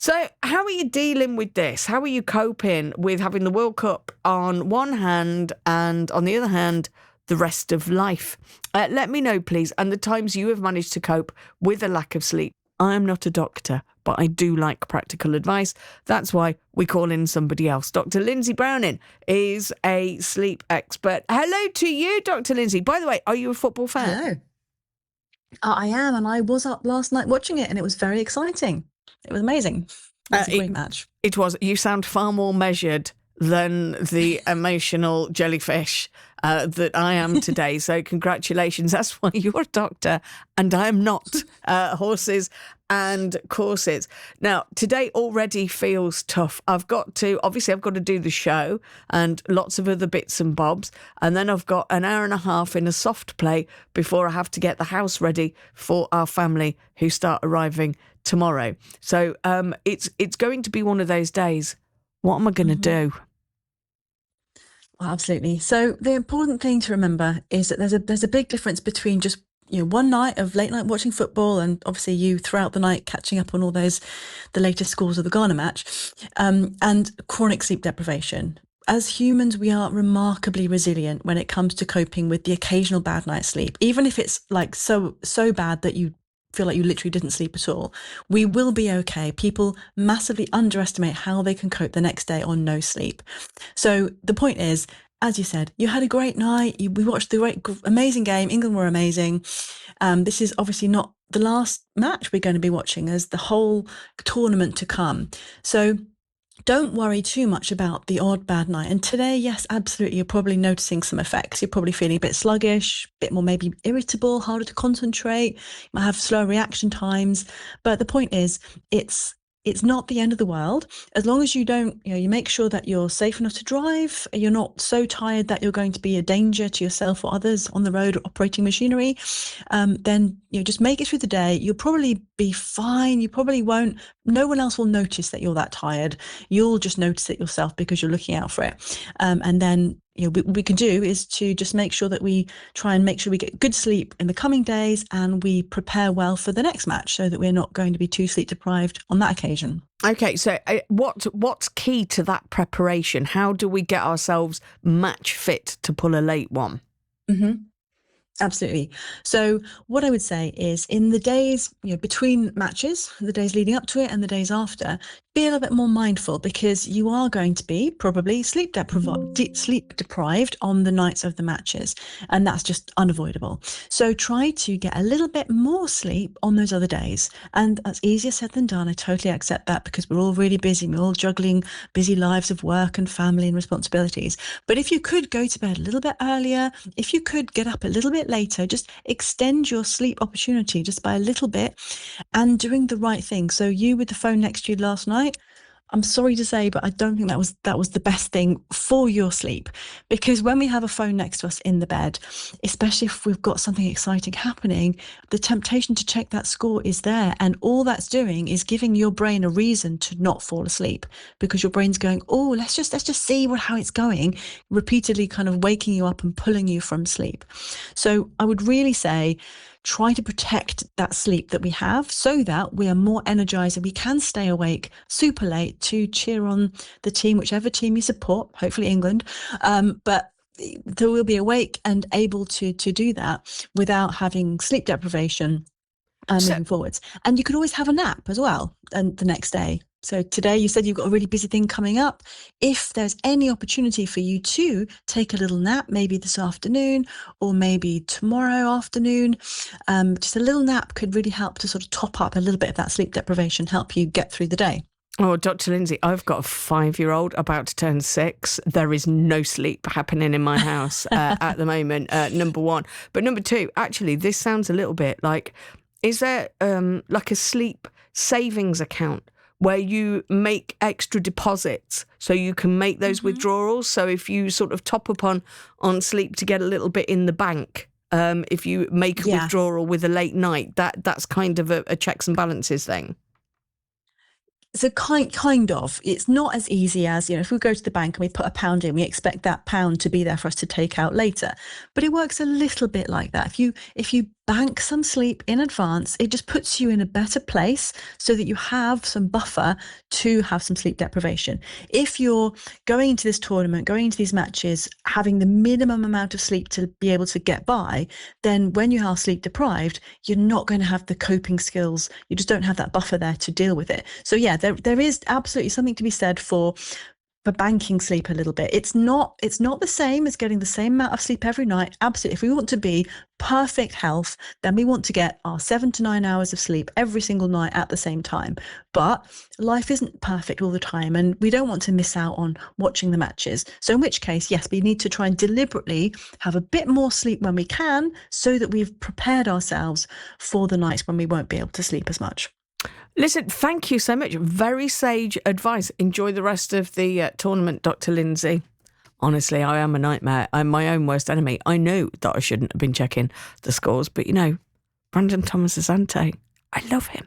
So how are you dealing with this? How are you coping with having the World Cup on one hand and on the other hand, the rest of life? Let me know, please, and the times you have managed to cope with a lack of sleep. I'm not a doctor, but I do like practical advice. That's why we call in somebody else. Dr Lindsay Browning is a sleep expert. Hello to you, Dr Lindsay. By the way, are you a football fan? Hello. I am, and I was up last night watching it, and it was very exciting. It was amazing. It was a great match. It was. You sound far more measured than the emotional jellyfish that I am today. So congratulations. That's why you're a doctor and I am not. Horses and courses. Now, today already feels tough. I've got to do the show and lots of other bits and bobs. And then I've got an hour and a half in a soft play before I have to get the house ready for our family who start arriving tomorrow. So it's going to be one of those days. What am I going to do? Well, absolutely. So the important thing to remember is that there's a big difference between just one night of late night watching football and obviously you throughout the night catching up on all the latest scores of the Ghana match, and chronic sleep deprivation. As humans, we are remarkably resilient when it comes to coping with the occasional bad night's sleep, even if it's like so bad that you feel like you literally didn't sleep at all. We will be okay. People massively underestimate how they can cope the next day on no sleep. So the point is, as you said, you had a great night. We watched the amazing game. England were amazing. This is obviously not the last match we're going to be watching. There's the whole tournament to come. So don't worry too much about the odd bad night. And today, yes, absolutely, you're probably noticing some effects. You're probably feeling a bit sluggish, a bit more maybe irritable, harder to concentrate. You might have slower reaction times. But the point is, it's not the end of the world. As long as you don't, you make sure that you're safe enough to drive, you're not so tired that you're going to be a danger to yourself or others on the road operating machinery, then just make it through the day. You'll probably be fine. You probably won't, no one else will notice that you're that tired. You'll just notice it yourself because you're looking out for it. And then what we can do is to just make sure that we try and make sure we get good sleep in the coming days and we prepare well for the next match so that we're not going to be too sleep deprived on that occasion. Okay, so what's key to that preparation? How do we get ourselves match fit to pull a late one? Mm-hmm. Absolutely. So what I would say is in the days between matches, the days leading up to it and the days after, be a little bit more mindful because you are going to be probably sleep deprived on the nights of the matches, and that's just unavoidable. So try to get a little bit more sleep on those other days, and that's easier said than done. I totally accept that because we're all really busy. We're all juggling busy lives of work and family and responsibilities. But if you could go to bed a little bit earlier, if you could get up a little bit later, just extend your sleep opportunity just by a little bit and doing the right thing. So you with the phone next to you last night, I'm sorry to say, but I don't think that was the best thing for your sleep, because when we have a phone next to us in the bed, especially if we've got something exciting happening, the temptation to check that score is there, and all that's doing is giving your brain a reason to not fall asleep because your brain's going, oh, let's just see how it's going, repeatedly kind of waking you up and pulling you from sleep. So I would really say, try to protect that sleep that we have so that we are more energized and we can stay awake super late to cheer on the team, whichever team you support, hopefully England. But so we'll be awake and able to do that without having sleep deprivation moving forwards. And you could always have a nap as well and the next day. So today you said you've got a really busy thing coming up. If there's any opportunity for you to take a little nap, maybe this afternoon or maybe tomorrow afternoon, just a little nap could really help to sort of top up a little bit of that sleep deprivation, help you get through the day. Oh, Dr. Lindsay, I've got a 5-year-old about to turn 6. There is no sleep happening in my house at the moment, number one. But number two, actually, this sounds a little bit like, is there like a sleep savings account where you make extra deposits so you can make those withdrawals? So if you sort of top up on sleep to get a little bit in the bank, if you make a withdrawal with a late night, that's kind of a checks and balances thing. So kind of, it's not as easy as, if we go to the bank and we put £1 in, we expect that pound to be there for us to take out later. But it works a little bit like that. If you bank some sleep in advance. It just puts you in a better place so that you have some buffer to have some sleep deprivation. If you're going into this tournament, going into these matches, having the minimum amount of sleep to be able to get by, then when you are sleep deprived, you're not going to have the coping skills. You just don't have that buffer there to deal with it. So yeah, there is absolutely something to be said for banking sleep a little bit. It's not the same as getting the same amount of sleep every night. Absolutely. If we want to be perfect health, then we want to get our 7 to 9 hours of sleep every single night at the same time. But life isn't perfect all the time, and we don't want to miss out on watching the matches. So in which case, yes, we need to try and deliberately have a bit more sleep when we can, so that we've prepared ourselves for the nights when we won't be able to sleep as much. Listen, thank you so much. Very sage advice. Enjoy the rest of the tournament, Dr. Lindsay. Honestly, I am a nightmare. I'm my own worst enemy. I knew that I shouldn't have been checking the scores, but Brandon Thomas Asante, I love him.